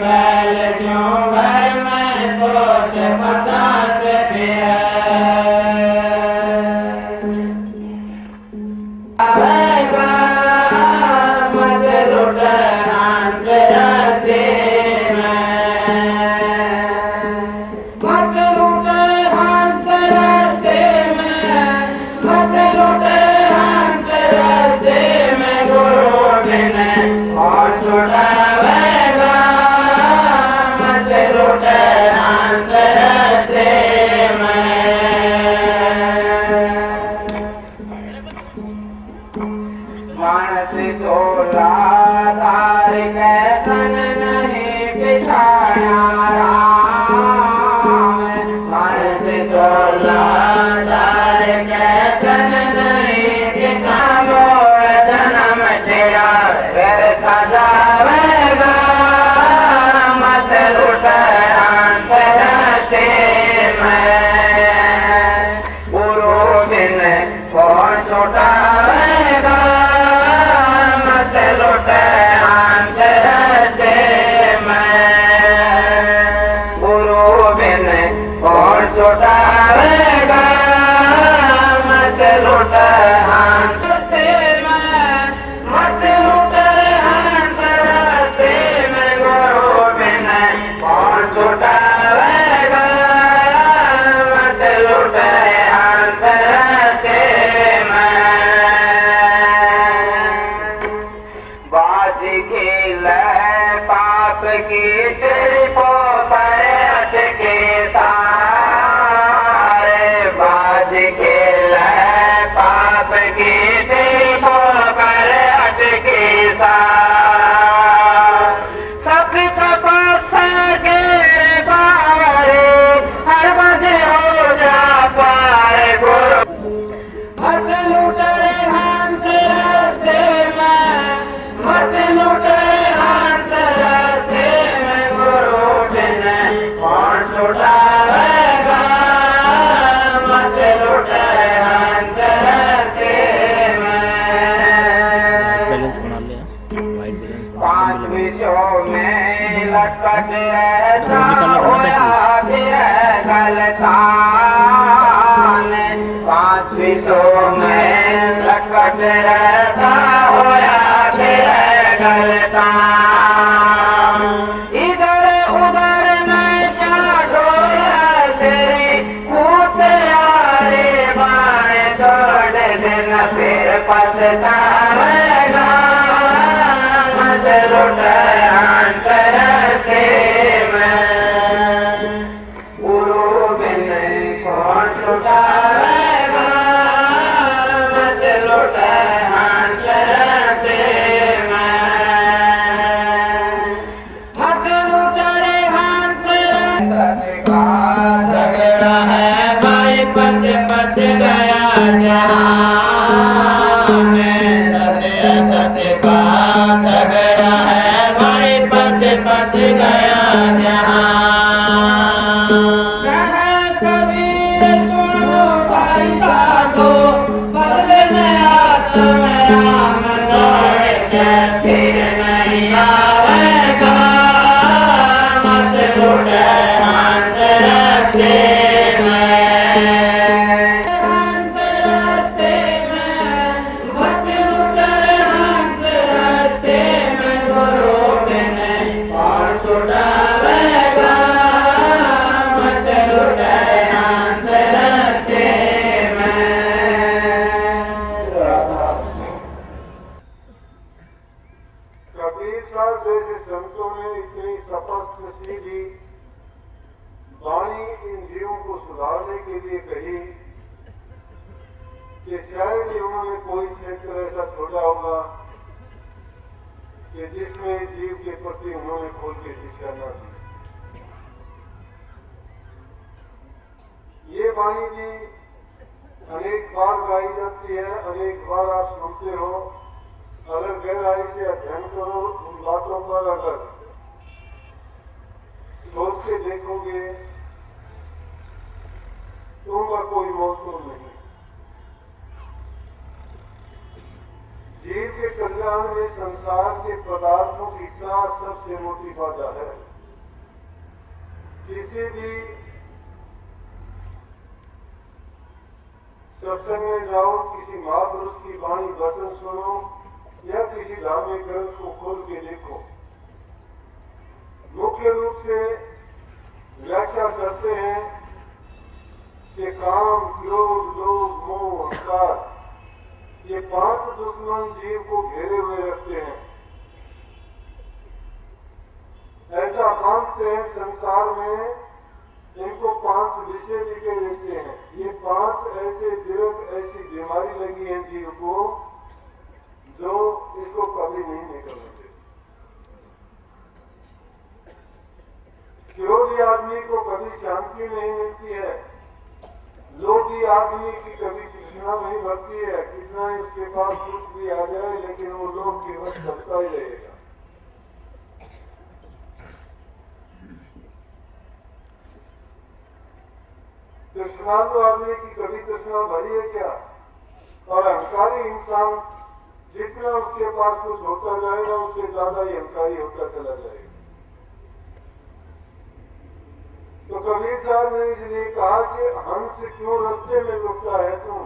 बैल जो घर में कोस 50 फिरे आवेगा मत लुट हंस रास्ते में मत लुट हंस रास्ते में मत लुट हंस रास्ते में गुरु बिन और छुड़ावेगा मत लुट हंस रास्ते में मानस सोला तार के तन नहीं बिछाया राम मानस सोला तार के तन नहीं बिछाया जन्म तेरा फिर सजावेगा मत लुट हंस रास्ते में गुरु बिन कौन छुड़ावेगा मत लुट हंस रास्ते में गुरु बिन कौन छुड़ावेगा मत लुट हंस रास्ते में मत लुट हंस रास्ते में गुरु बिन कौन छुड़ावेगा मत लुट हंस रास्ते में बाज खेल पाप की तेरी पर अटके सारे बाज खेल पाप की तेरी पर अटके सार सब तपस्या बावरे हर बजे हो जा पार गुरु मत लुट हंस रास्ते में मत लुट हंस रास्ते में गुरु बिन कौन छुड़ावेगा मत लुट हंस रास्ते में बैलेंस बना लिया वाइट बैलेंस 5 विषयों में लटपट रहता होया फिर गलतान 5 विषयों में लटपट रहता होया फिर गलतान इधर उधर में क्या डोला तेरी भूत यारे बाण छोड़ देना फिर पछतावेगा मत लुट हंस रास्ते में गुरु बिन कौन छुड़ावेगा मत लुट हंस रास्ते में मत लुट हंस रास्ते का झगड़ा है भाई पच पच गया जहां में सत्य सत्य का झगड़ा है भाई पच पच गया जहां कबीर सुनो भाई साधो बदले में आत्म राम लौट के फिर नहीं आवेगा मत लुट हंस रास्ते में हंस रास्ते में मत लुट हंस रास्ते में गुरु बिन कौन छुड़ावेगा मत लुट हंस रास्ते में कबीर साहब जैसे संतों ने इतनी स्पष्ट सीधी वाणी इन जीवों को सुधारने के लिए कही कि शायद ही उन्होंने कोई क्षेत्र ऐसा छोड़ा होगा कि जिसमें जीव के प्रति उन्होंने खोल के शिक्षा न दी। ये वाणी भी अनेक बार गाई जाती है, अनेक बार आप सुनते हो। अगर गहराई से अध्ययन करो उन बातों पर, अगर सोच के देखोगे तो उनका कोई मोल तो नहीं। जीव के कल्याण में संसार के पदार्थों की इच्छा सबसे मोटी बाधा है। किसी भी सत्संग में जाओ, किसी महापुरुष की वाणी वचन सुनो या किसी धार्मिक ग्रंथ को खोल के देखो, मुख्य रूप से व्याख्या करते हैं कि काम, क्रोध, लोभ, मोह, अहंकार ये 5 दुश्मन जीव को घेरे हुए रखते हैं। ऐसा मानते हैं संसार में इनको 5 विषय लिखे रहते हैं। ये 5 ऐसे दिरक, ऐसी बीमारी लगी है जीव को जो इसको कभी नहीं निकलने देती। क्रोधी आदमी को कभी शांति नहीं मिलती है, लोभी आदमी की कभी तृष्णा नहीं भरती है, कितना ही उसके पास कुछ भी आ जाए लेकिन वो लोभ के वश चलता ही रहेगा। तृष्णालु आदमी की कभी तृष्णा भरी है क्या? और अहंकारी इंसान जितना उसके पास कुछ होता जाएगा उससे ज्यादा ही अहंकारी होता चला जाएगा। तो कबीर साहब ने इसलिए कहा कि हंस क्यों रास्ते में रुकता है तुम?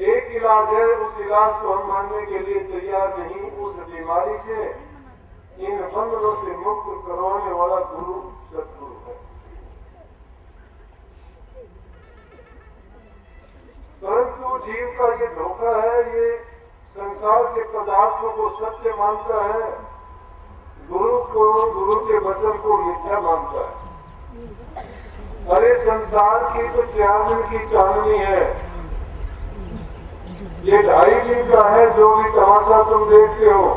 एक इलाज है, उस इलाज को हम मानने के लिए तैयार नहीं। उस बीमारी से, इन बंधनों से मुक्त करवाने वाला गुरु सतगुरु है। परंतु जीव का ये धोखा है, ये संसार के पदार्थों को सत्य मानता है, गुरु के वचन को मिथ्या मानता है। अरे संसार की तो 4 दिन की चांदनी है, ये 2.5 दिन का है। जो भी तमाशा तुम देखते हो,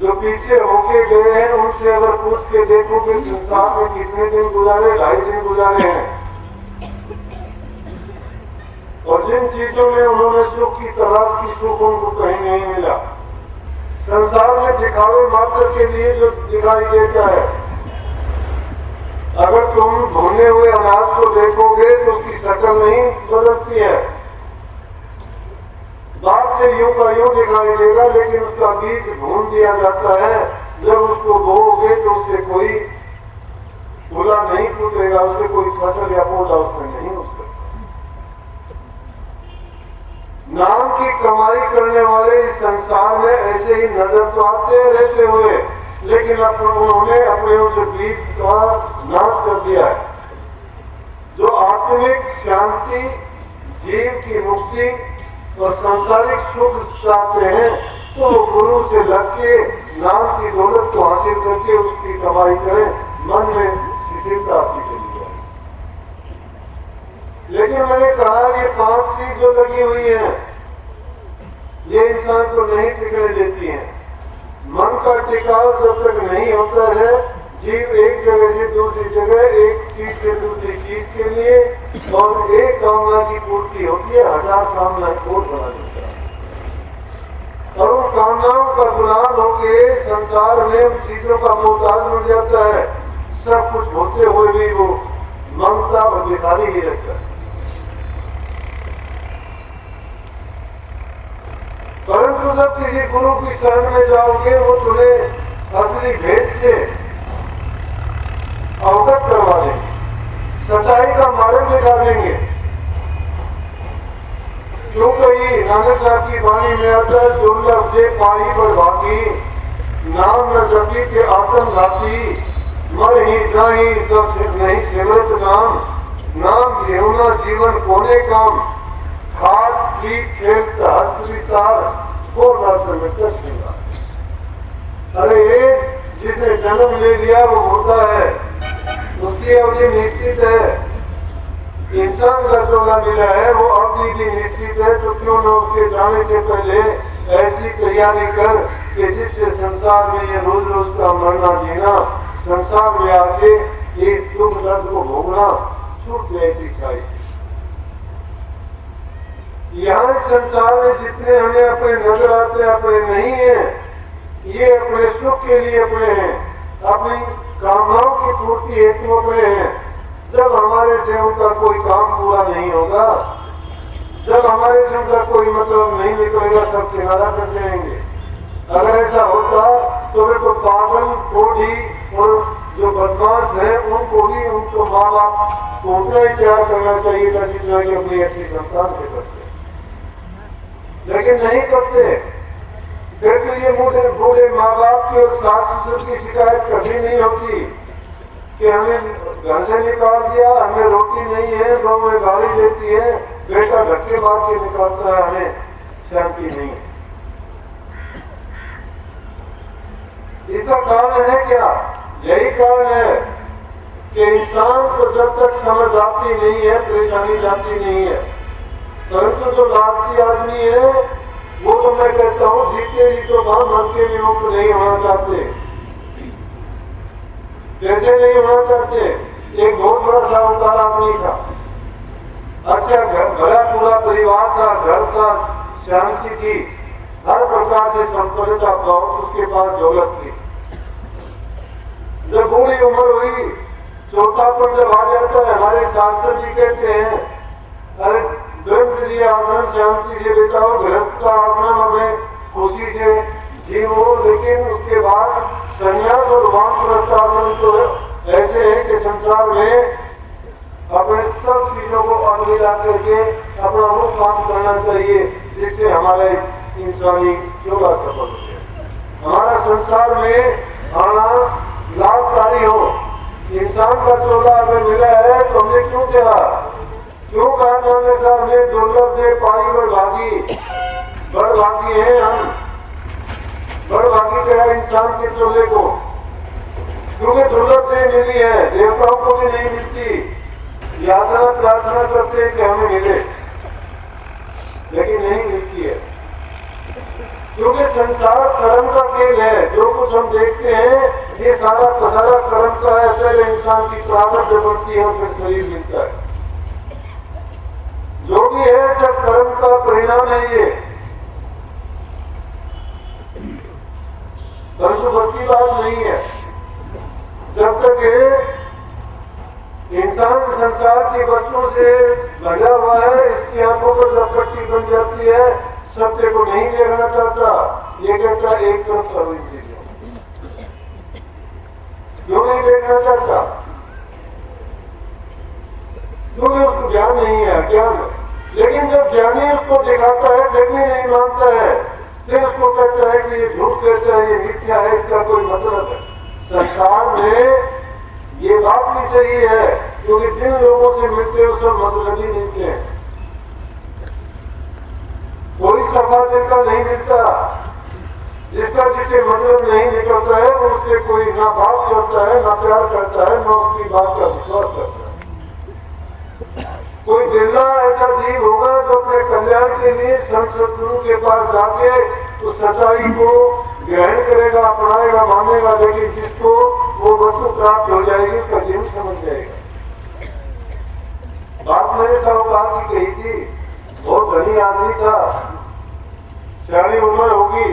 जो पीछे होके गए हैं उनसे अगर पूछ के देखो कि संसार में कितने दिन गुजारे, 2.5 दिन गुजारे हैं। और जिन चीजों में उन्होंने सुख की तलाश की, सुख उनको कहीं नहीं मिला। संसार में दिखावे मात्र के लिए जो दिखाई देता है, अगर तुम भुने हुए अनाज को देखोगे तो उसकी शक्ल नहीं बदलती है, बात से यूं का यूं दिखाई देगा, लेकिन उसका बीज भून दिया जाता है। जब उसको बोओगे तो उससे कोई फूला नहीं टूटेगा, उससे कोई फसल या पौधा उसमें नहीं हो सकता। नाम की कमाई करने वाले इस संसार में ऐसे ही नजर तो आते रहते हुए, लेकिन उन्होंने अपने उस बीज का नाश कर दिया है। जो आत्मिक शांति, जीव की मुक्ति और सांसारिक सुख चाहते हैं तो वो गुरु से लग के नाम की दौलत को हासिल करके उसकी कमाई करें, मन में शिथिलता आती चली जाए। लेकिन मैंने कहा ये 5 चीज जो लगी हुई है ये इंसान को नहीं टिकने देती है। मन का टिकाव जब तक नहीं होता है, जीव एक जगह से दूसरी जगह, एक चीज से दूसरी चीज के लिए, और एक कामना की पूर्ति होती है, 1000 कामना और बना देता है। और उन कामनाओं का गुलाम होके संसार में उन चीजों का मोहताज बन जाता है। सब कुछ होते हुए भी वो ममता और भिखारी ही रहता है। परंतु जब किसी गुरु की शरण में जाओगे, वो तुम्हें असली भेद से अवगत करवा देंगे, सच्चाई का मार्ग दिखा देंगे। क्यों कही नानक साहब की वाणी में आता है, दुर्लभ दे पाई बड़भागी, नाम न जपी के आत्म लाती, मर ही जाही जब नहीं सेवत नाम, नाम घेवना जीवन कोने काम, खाट पीट खेल हस विस्तार को श्रृंगार। अरे ये जिसने जन्म ले लिया वो मुर्दा है, उसकी अवधि निश्चित है। इंसान का चोला मिला है वो अवधि भी निश्चित है, तो क्यों न उसके जाने से पहले ऐसी तैयारी कर कि जिससे संसार में ये रोज रोज का मरना जीना, संसार में आके ये दुख दर्द को भोगना छूट जाए पिछाई से। यहाँ संसार में जितने हमें अपने नजर आते हैं, अपने नहीं है, ये अपने सुख के लिए अपने हैं, अपनी कामनाओं की पूर्ति हेतु अपने हैं। जब हमारे से उनका कोई काम पूरा नहीं होगा, जब हमारे से उनका कोई मतलब नहीं निकलेगा, सब किनारा कर देंगे। अगर ऐसा होता तो वे तो पागल कोढ़ी और जो बदमाश है उनको भी उनको माँ बाप को उतना ही प्यार करना चाहिए था जितना कि अपनी अच्छी संतान से करते, लेकिन नहीं करते। फिर तो ये बूढ़े माँ बाप की और सास ससुर की शिकायत कभी नहीं होती कि हमें घर से निकाल दिया, हमें रोटी नहीं है, बहू में गाली देती है, बेटा धक्के मार के निकालता है, हमें शांति नहीं है। इसका कारण है क्या? यही कारण है कि इंसान को जब तक समझ आती नहीं है, परेशानी जाती नहीं है। परंतु जो लालची आदमी है वो तो मैं कहता हूँ जीते जी तो वहां मन के विमुक्त नहीं होना चाहते। कैसे नहीं होना चाहते? एक बहुत बड़ा साहूकार आदमी था, अच्छा बड़ा पूरा परिवार था, घर था, शांति थी, हर प्रकार से संपन्नता, बहुत उसके पास दौलत थी। जब बूढ़ी उम्र हुई, चौथापन जब आ जाता है, हमारे शास्त्र जी कहते हैं अरे ब्रह्मचर्य आश्रम शांति से बिताओ, गृहस्थ का आश्रम हमें खुशी से जीवो, लेकिन उसके बाद संन्यास और वानप्रस्थ आश्रम तो ऐसे है कि संसार में अपने सब चीजों को अलविदा करके अपना वो काम करना चाहिए जिससे हमारे इंसानी चोला सफल हो जाए, हमारा संसार में आना लाभकारी हो। इंसान का चोला अगर मिला है तो हमने क्यों कहा? क्यों कहा नामे साहब ने दुर्लभ दे पाई बड़ भागी है हम, बड़ भागी कहा इंसान के चोले को, क्योंकि दुर्लभ दे मिली है, देवताओं को भी नहीं मिलती। याचना प्रार्थना करते हैं कि हमें मिले, लेकिन नहीं मिलती है, क्योंकि संसार कर्म का खेल है। जो कुछ हम देखते हैं ये सारा पसारा कर्म का है। पहले इंसान की प्रारब्ध बढ़ती है और फिर शरीर मिलता है, जो भी है सब कर्म का परिणाम है ये। परंतु बस की बात नहीं है, जब तक इंसान संसार की वस्तुओं से लगा हुआ है, इसकी आंखों पर जब पट्टी बन जाती है, सत्य को नहीं देखना चाहता, ये कहता एक तरफ करो इन चीजों, क्यों नहीं देखना चाहता? क्योंकि उसको ज्ञान नहीं है, ज्ञान। लेकिन जब ज्ञानी उसको दिखाता है फिर भी नहीं मानता है, फिर उसको कहता है कि ये झूठ कहता है, ये मिथ्या है, इसका कोई मतलब है। संसार में ये बात भी सही है, क्योंकि जिन लोगों से मिलते हैं सब मतलब ही मिलते हैं, कोई सफा दिल का नहीं मिलता। जिसका जिसे मतलब नहीं निकलता है वो उससे कोई ना बात करता है, ना प्यार करता है, ना उसकी बात का विश्वास करता है। कोई बिरला ऐसा जीव होगा जो अपने कल्याण के लिए संत सद्गुरु के पास जाके उस सच्चाई को ग्रहण करेगा, अपनाएगा, मानेगा, लेकिन जिसको वो वस्तु प्राप्त हो जाएगी उसका जीवन समझ जाएगा। बात मेरे साहूकार की कही थी, बहुत धनी आदमी था, सियानी उम्र होगी,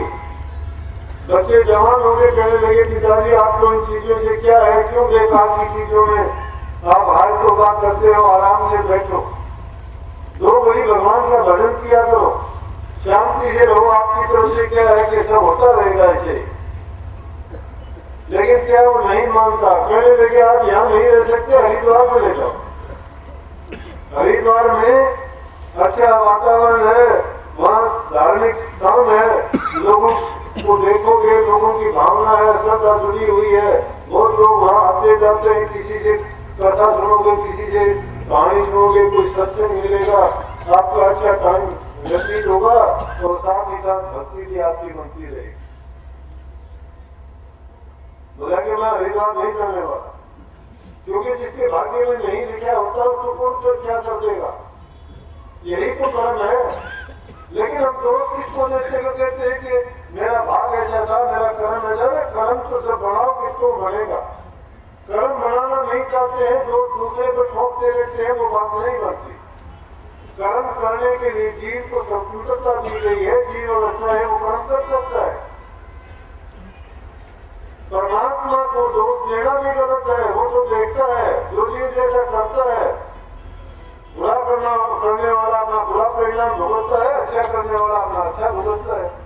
बच्चे जवान हो गए, कहने लगे पिताजी आपको इन चीजों से क्या है, क्यों बेकार की चीजों में आप हाय तो बात करते हो, आराम से बैठो, दो बड़ी भगवान का भजन किया करो, शांति से रहो, आपकी तरफ से क्या है कि सब होता रहेगा ऐसे। लेकिन क्या वो नहीं मानता, कहने लगे आप यहाँ नहीं रह सकते, हरिद्वार से ले जाओ, हरिद्वार में अच्छा वातावरण है, वहाँ धार्मिक स्थान है, लोगों को देखोगे, लोगों की भावना है, श्रद्धा जुड़ी हुई है, बहुत लोग वहाँ आते जाते हैं, किसी से कथा सुनोगे, किसी से कहानी सुनोगे, कोई सत्संग मिलेगा, आपका अच्छा टाइम व्यतीत होगा और साथ ही साथ भक्ति भी आपकी बनती रहेगी। बोला कि मैं हरिद्वार नहीं करने वाला, क्योंकि जिसके भाग्य में नहीं लिखा होता उसको कौन तो क्या कर देगा, यही तो कर्म है। लेकिन हम दोस्त किसको देखते हुए कहते हैं कि मेरा भाग ऐसा था, मेरा कर्म ऐसा है। कर्म तो जब बढ़ाओ किसको बढ़ेगा, कर्म बढ़ाना नहीं चाहते हैं, जो दूसरे को ठोकते रहते हैं वो बात नहीं बनती। कर्म करने के लिए जीव को स्वतंत्रता दी गई है, जीव अगर चाहे वो कर्म कर सकता है। परमात्मा को दोष देना भी गलत है, वो तो देखता है, जो चीज जैसा करता है। बुरा करने वाला अपना बुरा परिणाम भुगतता है, अच्छा करने वाला अपना अच्छा भुगतता है।